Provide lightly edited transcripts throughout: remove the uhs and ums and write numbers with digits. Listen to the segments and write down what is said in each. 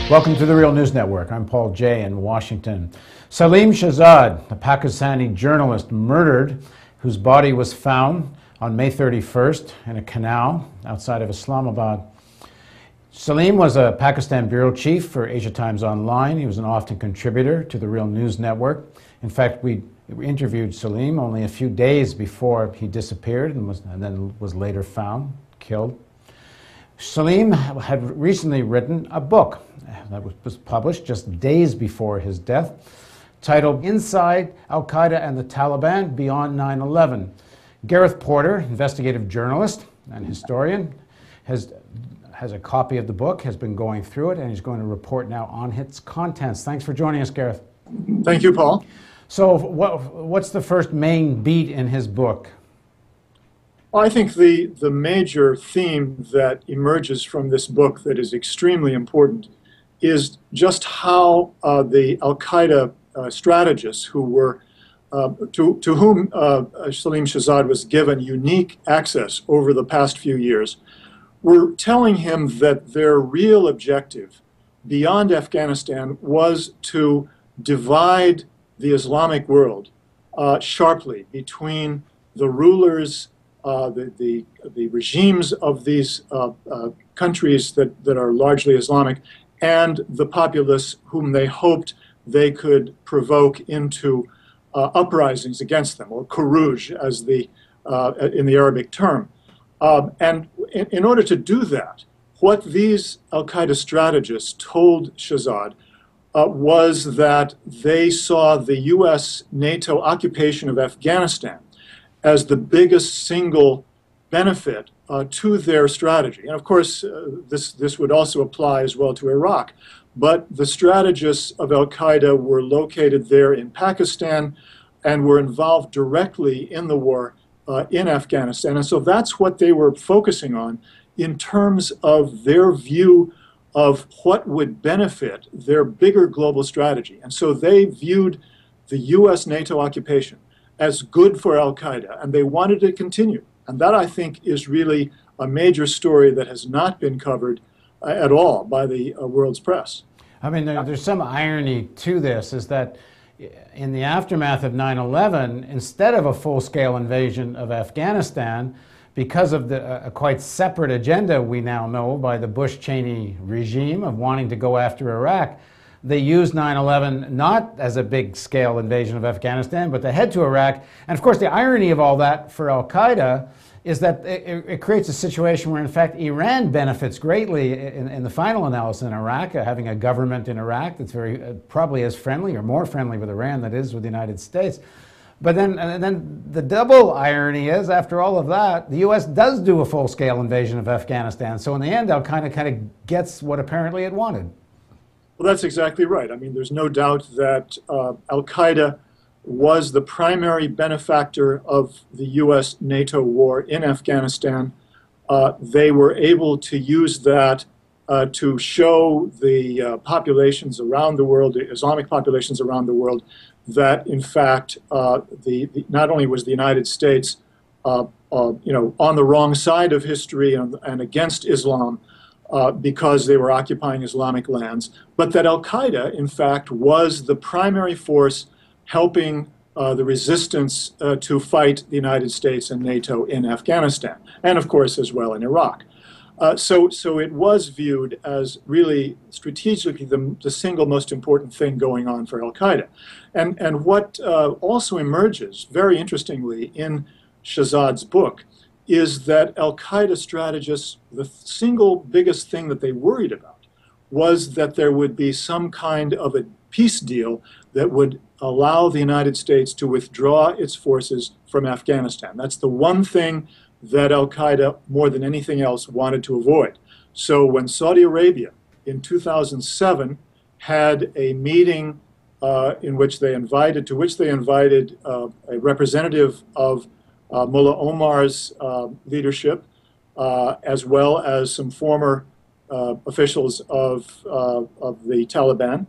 Welcome to the Real News Network. I'm Paul Jay in Washington. Salim Shahzad, a Pakistani journalist murdered, whose body was found on May 31st in a canal outside of Islamabad. Salim was a Pakistan bureau chief for Asia Times Online. He was an often contributor to the Real News Network. In fact, we interviewed Salim only a few days before he disappeared and then was later found, killed. Salim had recently written a book that was published just days before his death, titled Inside Al-Qaeda and the Taliban Beyond 9/11. Gareth Porter, investigative journalist and historian, has a copy of the book, has been going through it, and he's going to report now on its contents. Thanks for joining us, Gareth. Thank you, Paul. So what's the first main beat in his book? I think the major theme that emerges from this book that is extremely important is just how the Al-Qaeda strategists who were, to whom Salim Shahzad was given unique access over the past few years, were telling him that their real objective beyond Afghanistan was to divide the Islamic world sharply between the rulers, the regimes of these countries that are largely Islamic, and the populace whom they hoped they could provoke into uprisings against them, or khuruj as in the Arabic term. And in order to do that, what these Al-Qaeda strategists told Shahzad was that they saw the U.S. NATO occupation of Afghanistan as the biggest single benefit to their strategy. And of course, this would also apply as well to Iraq. But the strategists of Al-Qaeda were located there in Pakistan and were involved directly in the war in Afghanistan. And so that's what they were focusing on in terms of their view of what would benefit their bigger global strategy. And so they viewed the U.S. NATO occupation as good for Al-Qaeda, and they wanted to continue. And that, I think, is really a major story that has not been covered at all by the world's press. I mean, there's some irony to this, is that in the aftermath of 9/11, instead of a full-scale invasion of Afghanistan, because of a quite separate agenda we now know by the Bush-Cheney regime of wanting to go after Iraq, they used 9/11 not as a big-scale invasion of Afghanistan, but to head to Iraq. And of course, the irony of all that for Al-Qaeda is that it creates a situation where, in fact, Iran benefits greatly in the final analysis in Iraq, having a government in Iraq that's very probably as friendly or more friendly with Iran than it is with the United States. But then the double irony is, after all of that, the U.S. does do a full-scale invasion of Afghanistan. So in the end, Al-Qaeda kind of gets what apparently it wanted. Well, that's exactly right. I mean, there's no doubt that Al-Qaeda was the primary benefactor of the U.S.-NATO war in Afghanistan. They were able to use that to show the populations around the world, the Islamic populations around the world, that in fact not only was the United States on the wrong side of history and against Islam because they were occupying Islamic lands, but that Al-Qaeda in fact was the primary force helping the resistance to fight the United States and NATO in Afghanistan, and of course as well in Iraq. So it was viewed as really strategically the single most important thing going on for Al-Qaeda. And what also emerges, very interestingly, in Shahzad's book is that Al-Qaeda strategists, the single biggest thing that they worried about was that there would be some kind of a peace deal that would allow the United States to withdraw its forces from Afghanistan. That's the one thing that Al-Qaeda, more than anything else, wanted to avoid. So when Saudi Arabia in 2007 had a meeting to which they invited a representative of Mullah Omar's leadership, as well as some former officials of the Taliban,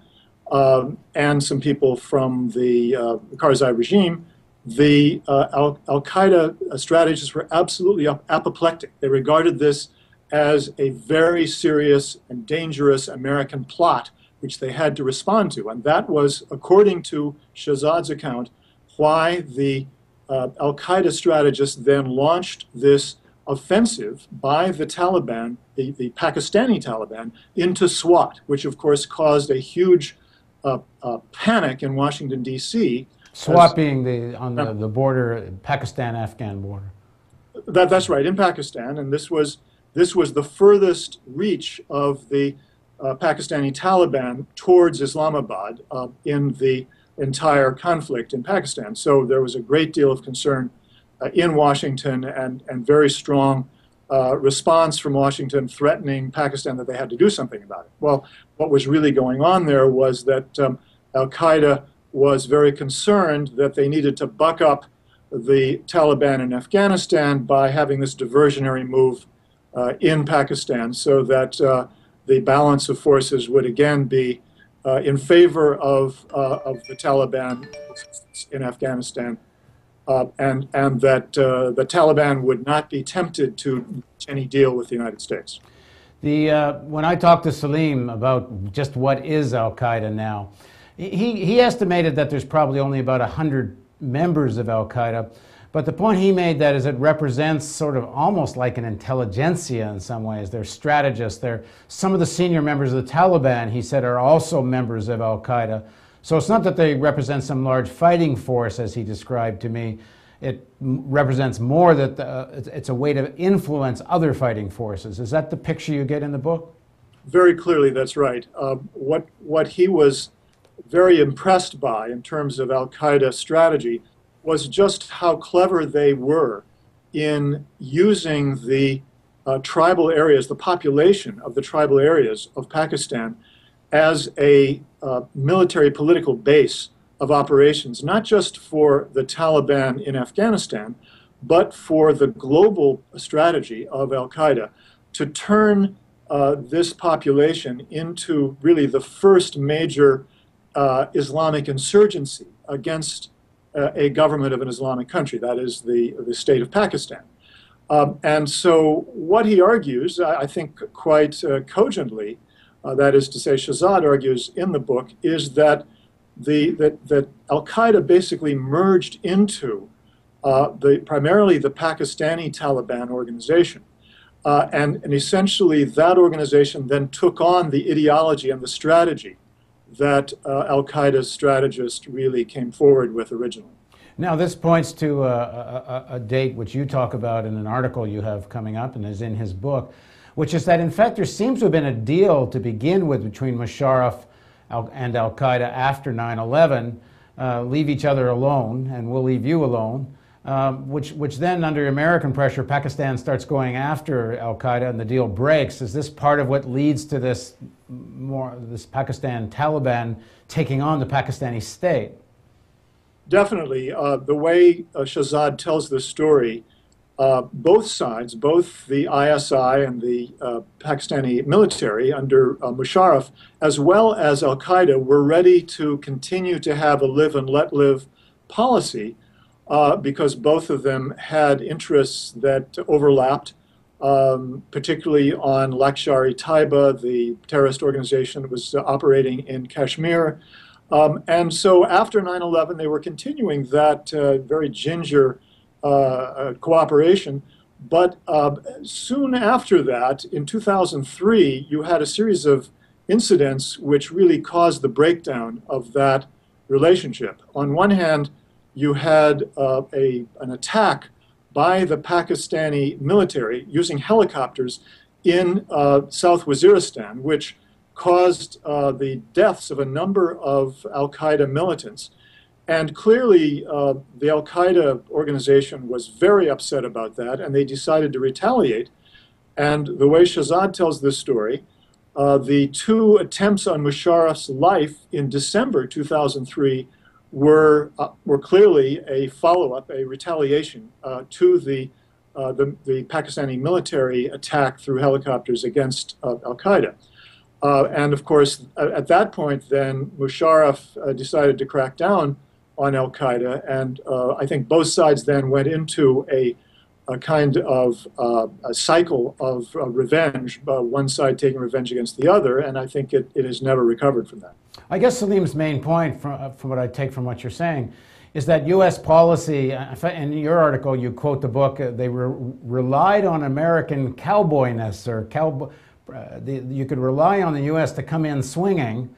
and some people from the Karzai regime, the Al-Qaeda strategists were absolutely apoplectic. They regarded this as a very serious and dangerous American plot, which they had to respond to. And that was, according to Shahzad's account, why the al-Qaeda strategists then launched this offensive by the Taliban, the Pakistani Taliban, into Swat, which of course caused a huge panic in Washington, D.C. Swat being on the border, Pakistan-Afghan border. That's right, in Pakistan, and this was the furthest reach of the Pakistani Taliban towards Islamabad in the entire conflict in Pakistan. So there was a great deal of concern in Washington and very strong response from Washington threatening Pakistan that they had to do something about it. Well, what was really going on there was that al-Qaeda was very concerned that they needed to buck up the Taliban in Afghanistan by having this diversionary move in Pakistan, so that the balance of forces would again be in favor of the Taliban in Afghanistan, and that the Taliban would not be tempted to reach any deal with the United States. When I talked to Salim about just what is al-Qaeda now, he estimated that there's probably only about 100 members of al-Qaeda, but the point he made that is it represents sort of almost like an intelligentsia in some ways. They're strategists. Some of the senior members of the Taliban, he said, are also members of al-Qaeda. So it's not that they represent some large fighting force, as he described to me. It represents more that it's a way to influence other fighting forces. Is that the picture you get in the book? Very clearly, that's right. What he was very impressed by in terms of al-Qaeda strategy was just how clever they were in using the tribal areas, the population of the tribal areas of Pakistan, as a military political base of operations, not just for the Taliban in Afghanistan, but for the global strategy of al-Qaeda to turn this population into really the first major Islamic insurgency against a government of an Islamic country, that is the state of Pakistan. And so what he argues, I think quite cogently, that is to say Shahzad argues in the book, is that that al-Qaeda basically merged into primarily the Pakistani Taliban organization. And essentially that organization then took on the ideology and the strategy that al-Qaeda's strategist really came forward with originally. Now this points to a date which you talk about in an article you have coming up and is in his book, which is that in fact there seems to have been a deal to begin with between Musharraf and al-Qaeda after 9/11, leave each other alone and we'll leave you alone, which then under American pressure Pakistan starts going after al-Qaeda and the deal breaks. Is this part of what leads to this Pakistan Taliban taking on the Pakistani state? Definitely. The way Shahzad tells this story, both sides, both the ISI and the Pakistani military under Musharraf, as well as al-Qaeda, were ready to continue to have a live and let live policy because both of them had interests that overlapped, particularly on Lashkar-e-Taiba, the terrorist organization that was operating in Kashmir. And so after 9/11, they were continuing that very ginger cooperation. But soon after that, in 2003, you had a series of incidents which really caused the breakdown of that relationship. On one hand, you had an attack by the Pakistani military using helicopters in South Waziristan, which caused the deaths of a number of al-Qaeda militants. And clearly, the al-Qaeda organization was very upset about that, and they decided to retaliate. And the way Shahzad tells this story, the two attempts on Musharraf's life in December 2003 were clearly a follow-up, a retaliation to the Pakistani military attack through helicopters against al-Qaeda. And of course, at that point, then Musharraf decided to crack down on al-Qaeda, and I think both sides then went into a a kind of a cycle of revenge, one side taking revenge against the other, and I think it has never recovered from that. I guess Salim's main point, from what I take from what you're saying, is that U.S. policy, in your article you quote the book, they relied on American cowboyness, or you could rely on the U.S. to come in swinging,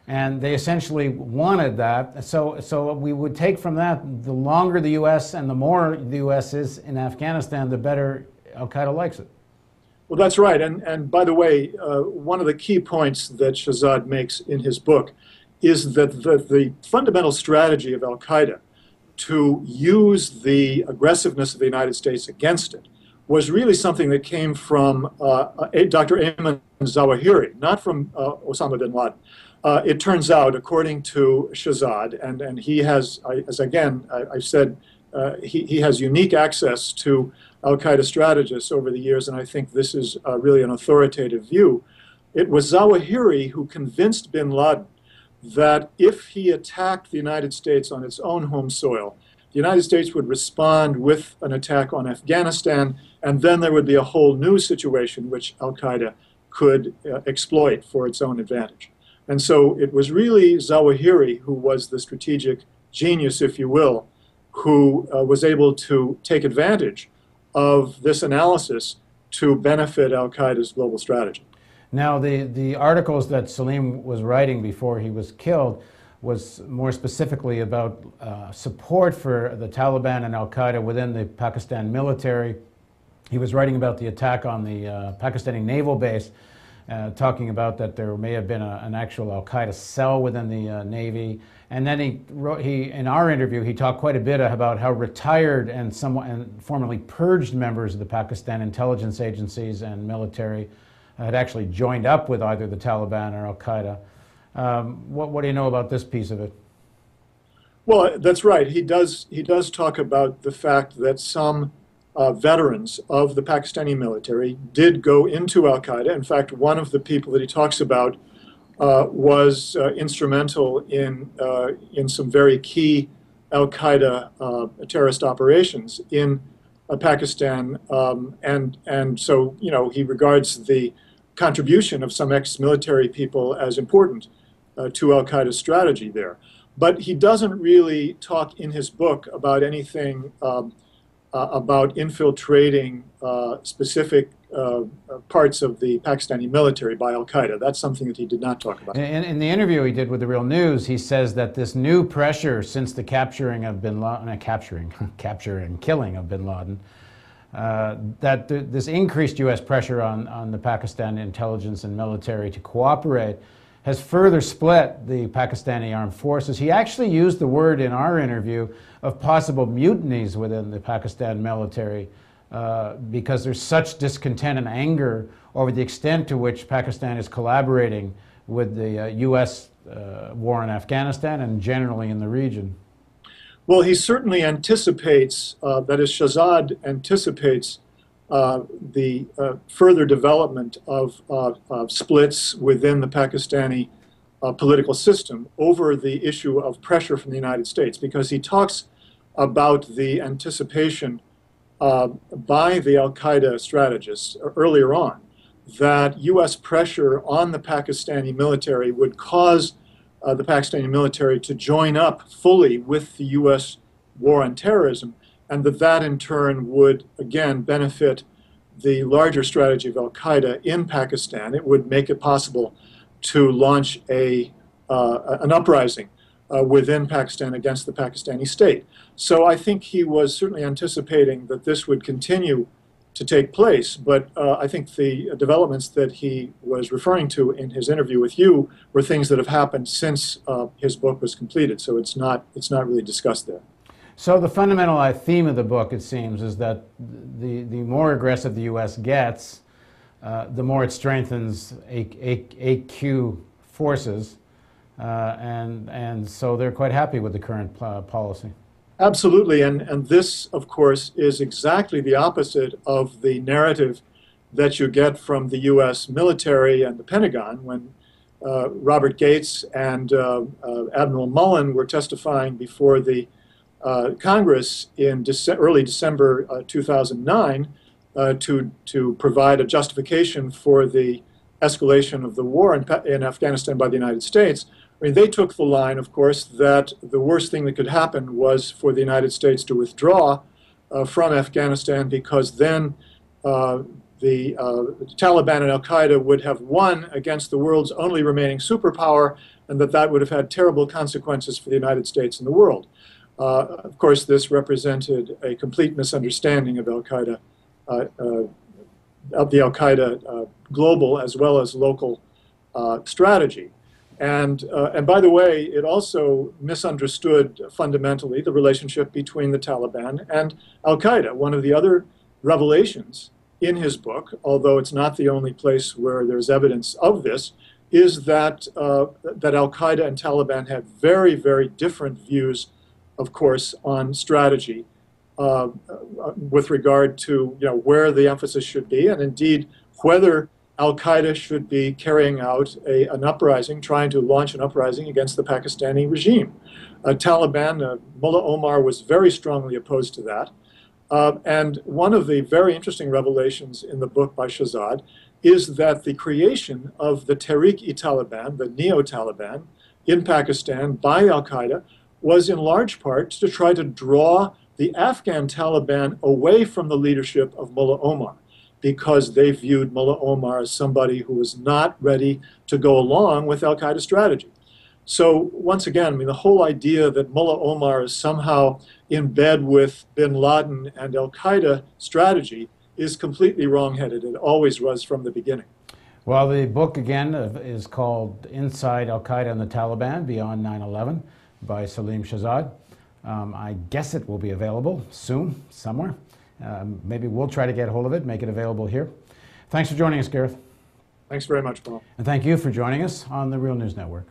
and they essentially wanted that. So we would take from that, the longer the U.S. and the more the U.S. is in Afghanistan, the better al-Qaeda likes it. Well, that's right. And by the way, one of the key points that Shahzad makes in his book is that the fundamental strategy of al-Qaeda to use the aggressiveness of the United States against it was really something that came from Dr. Ayman Zawahiri, not from Osama bin Laden. It turns out, according to Shahzad, and he has, as again I've said, he has unique access to al-Qaeda strategists over the years, and I think this is really an authoritative view. It was Zawahiri who convinced bin Laden that if he attacked the United States on its own home soil, the United States would respond with an attack on Afghanistan, and then there would be a whole new situation which al-Qaeda could exploit for its own advantage. And so it was really Zawahiri who was the strategic genius, if you will, who was able to take advantage of this analysis to benefit al-Qaeda's global strategy. Now, the articles that Salim was writing before he was killed was more specifically about support for the Taliban and al-Qaeda within the Pakistan military. He was writing about the attack on the Pakistani naval base, talking about that there may have been an actual al-Qaeda cell within the Navy. And then in our interview, he talked quite a bit about how retired and formerly purged members of the Pakistan intelligence agencies and military had actually joined up with either the Taliban or al-Qaeda. What do you know about this piece of it? Well, that's right. He does talk about the fact that some veterans of the Pakistani military did go into al-Qaeda. In fact, one of the people that he talks about was instrumental in some very key al-Qaeda terrorist operations in Pakistan, and so he regards the contribution of some ex-military people as important to al-Qaeda's strategy there. But he doesn't really talk in his book about anything about infiltrating specific parts of the Pakistani military by al-Qaeda. That's something that he did not talk about. In the interview he did with the Real News, he says that this new pressure since the capturing of bin Laden, capture and killing of bin Laden, that this increased U.S. pressure on the Pakistan intelligence and military to cooperate has further split the Pakistani armed forces. He actually used the word in our interview of possible mutinies within the Pakistan military because there's such discontent and anger over the extent to which Pakistan is collaborating with the U.S. War in Afghanistan and generally in the region. Well, he certainly anticipates, that is, Shahzad anticipates the further development of splits within the Pakistani political system over the issue of pressure from the United States, because he talks about the anticipation by the al-Qaeda strategists earlier on that U.S. pressure on the Pakistani military would cause the Pakistani military to join up fully with the U.S. war on terrorism, and that in turn would, again, benefit the larger strategy of al-Qaeda in Pakistan. It would make it possible to launch an uprising within Pakistan against the Pakistani state. So I think he was certainly anticipating that this would continue to take place, but I think the developments that he was referring to in his interview with you were things that have happened since his book was completed, so it's not really discussed there. So the fundamental theme of the book, it seems, is that the more aggressive the U.S. gets, the more it strengthens AQ forces, and so they're quite happy with the current policy. Absolutely, and this, of course, is exactly the opposite of the narrative that you get from the U.S. military and the Pentagon when Robert Gates and Admiral Mullen were testifying before the Congress in early December 2009 to provide a justification for the escalation of the war in Afghanistan by the United States. I mean, they took the line, of course, that the worst thing that could happen was for the United States to withdraw from Afghanistan, because then the Taliban and Al-Qaeda would have won against the world's only remaining superpower, and that would have had terrible consequences for the United States and the world. Of course, this represented a complete misunderstanding of Al-Qaeda, of the Al-Qaeda global as well as local strategy. And by the way, it also misunderstood fundamentally the relationship between the Taliban and Al-Qaeda. One of the other revelations in his book, although it's not the only place where there's evidence of this, is that Al-Qaeda and Taliban had very, very different views, of course, on strategy with regard to where the emphasis should be, and indeed whether Al-Qaeda should be carrying out an uprising, trying to launch an uprising against the Pakistani regime. Taliban, Mullah Omar was very strongly opposed to that. And one of the very interesting revelations in the book by Shahzad is that the creation of the Tehrik-e-Taliban, the neo-Taliban, in Pakistan by Al-Qaeda was in large part to try to draw the Afghan Taliban away from the leadership of Mullah Omar, because they viewed Mullah Omar as somebody who was not ready to go along with Al-Qaeda strategy. So once again, I mean, the whole idea that Mullah Omar is somehow in bed with bin Laden and Al-Qaeda strategy is completely wrong-headed. It always was from the beginning. Well, the book, again, is called Inside Al-Qaeda and the Taliban, Beyond 9/11, by Salim Shahzad. I guess it will be available soon, somewhere. Maybe we'll try to get a hold of it, make it available here. Thanks for joining us, Gareth. Thanks very much, Paul. And thank you for joining us on the Real News Network.